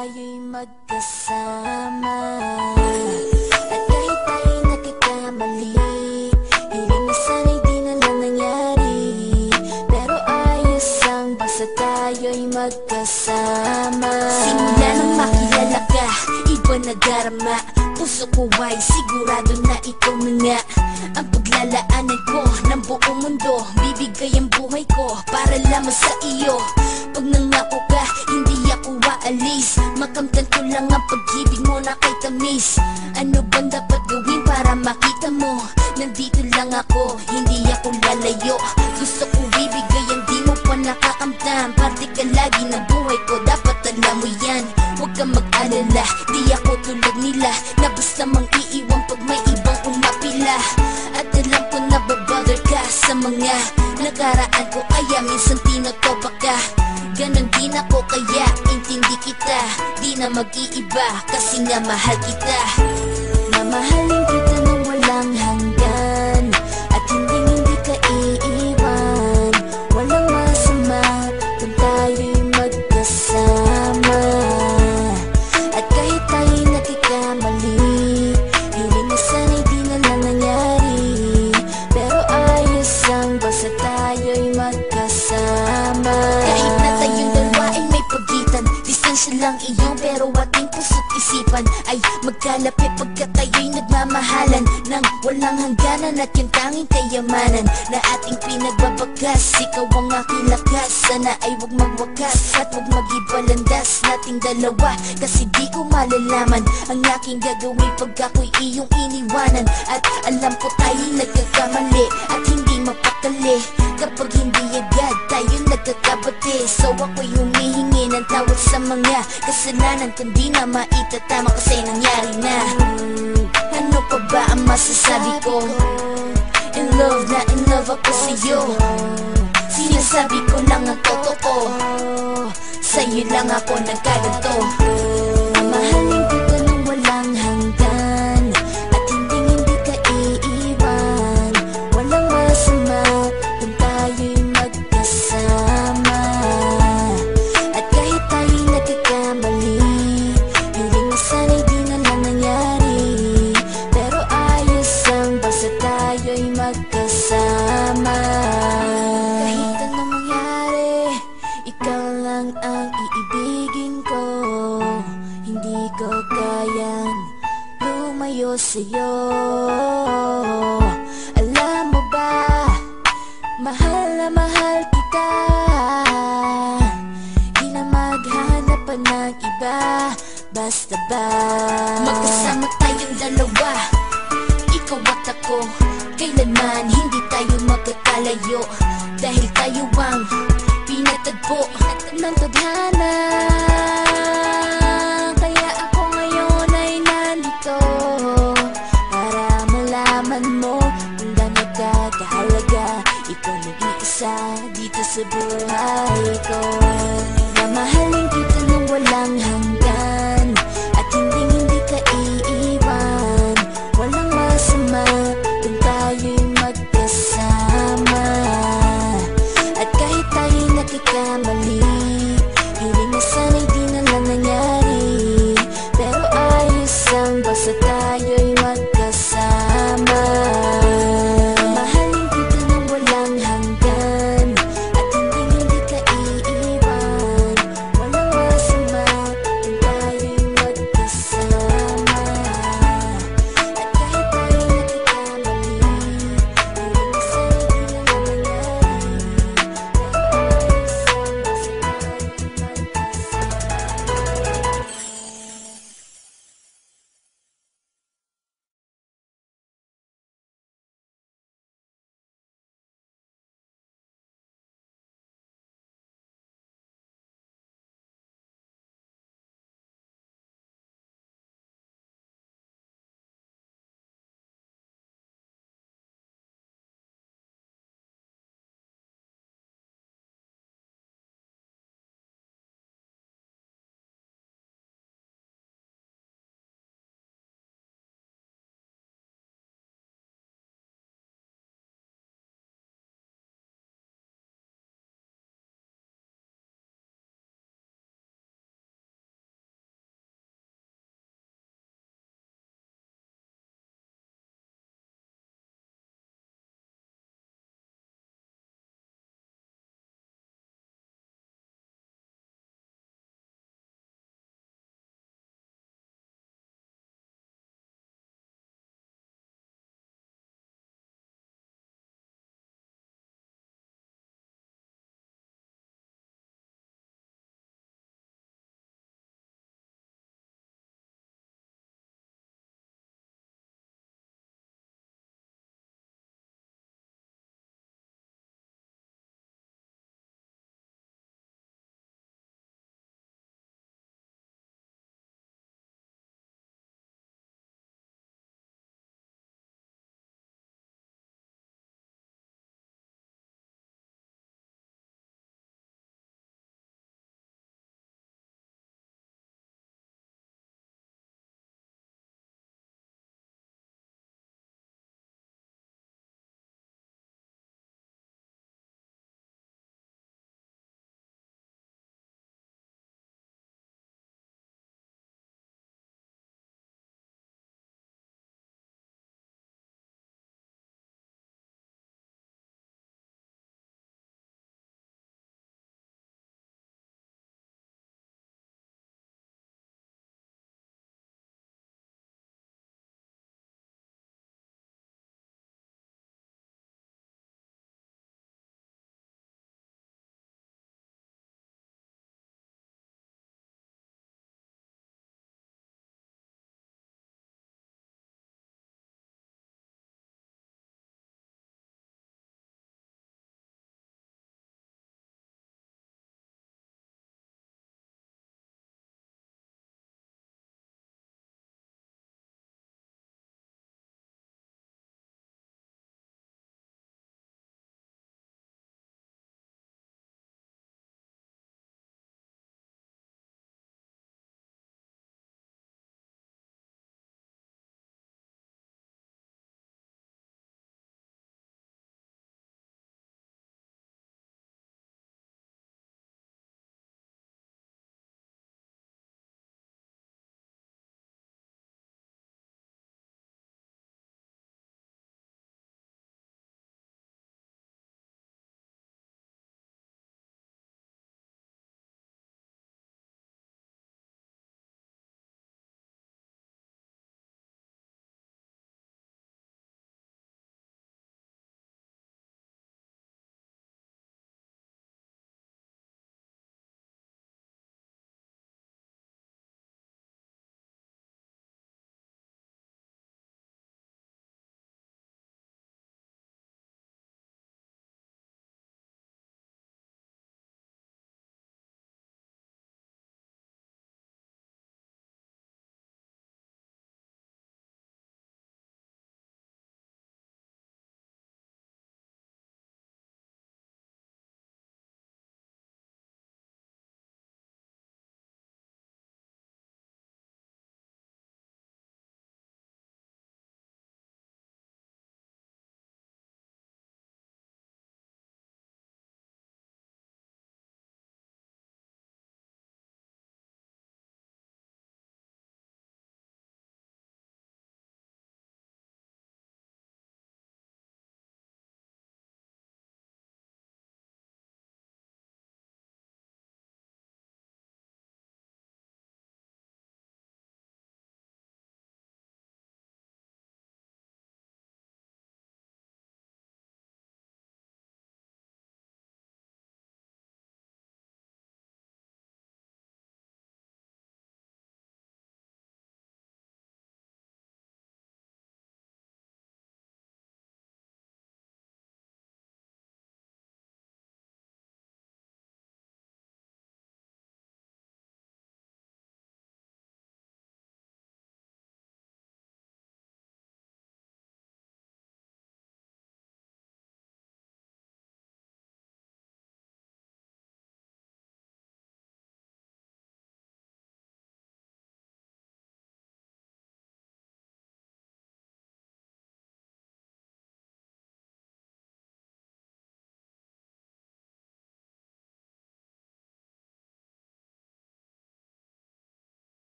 tayo'y magkasama. At kahit tayo'y nagkakamali, hiling na sana'y di na lang nangyari. Pero ayos lang basta tayo'y magkasama. Simula nang makilala ka, iba na darama. Puso ko ay sigurado na ikaw na nga ang paglalaanan ko ng buong mundo. Bibigay ang buhay ko para lamang sa iyo. Pag nangako ka, hindi ako aalis. Makamtan ko lang ang pag-ibig mo na kay tamis. Ano bang dapat gawin para makita mo? Nandito lang ako, hindi ako lalayo. Gusto ko bibigay ang di mo pa nakakamtan. Parte ka lagi ng buhay ko, dapat alam mo yan. Huwag kang mag-alala, di ako tulad nila na basta mang iiwan pag may ibang umapila. At alam ko na babother ka sa mga nakaraan ko, kaya minsan tinotoba ka. Ganon din ako kaya intindi kita. Di na mag-iiba kasi nga mahal kita. Mamahalin kita nang walang hanggan, at hindi ka iiwan. Walang masama kung tayo'y magkasama. At kahit tayo'y nagkakamali, hiling na sana'y di na lang nangyari. Pero ayos lang basta tayo'y magkasama. Kahit na tayong dalawa ay may pagitan, distansya lang iyon pero ating puso't isipan ay magkalapit pagkat tayo'y nagmamahalan ng walang hangganan. At yung tanging kayamanan na ating pinagbabagas, ikaw ang aking lakas. Sana ay huwag magwakas at huwag mag-ibalandas nating dalawa, kasi di ko malalaman ang aking gagawin pag ako'y iyong iniwanan. At alam ko tayo'y nagkakamali at hindi mapakali kapag hindi agad tayo nagkakabati. So ako'y humihingi ng tawad sa mga kasalanan kung di na maitatama kasi nangyari na. Ano pa ba ang masasabi ko? In love na in love ako sa'yo. Sinasabi ko lang ang totoo, sa'yo lang ako nagkaganto. Mamahalin kita nang walang hanggan, at hindi ka iiwan. Walang masama kung tayo'y magkasama. At kahit tayo'y nagkakamali, hiling na sana'y di na lang nangyari. Pero ayos lang basta tayo'y magkasama. Kahit anong mangyari, ikaw lang ang iibigin ko. Hindi ko kayang lumayo sa'yo. Alam mo ba, mahal na mahal kita. Di na maghanap pa ng iba, basta ba magkasama tayong dalawa, ikaw at ako. Kailanman hindi tayo magkakalayo, dahil tayo ang pinatagpo ng tadhana. Kaya ako ngayon ay nandito para malaman mo kung gaano ka kahalaga. Ikaw nag-iisa dito sa buhay ko. Mamahalin kita nang walang hanggan, at hindi ka iiwan. Walang masama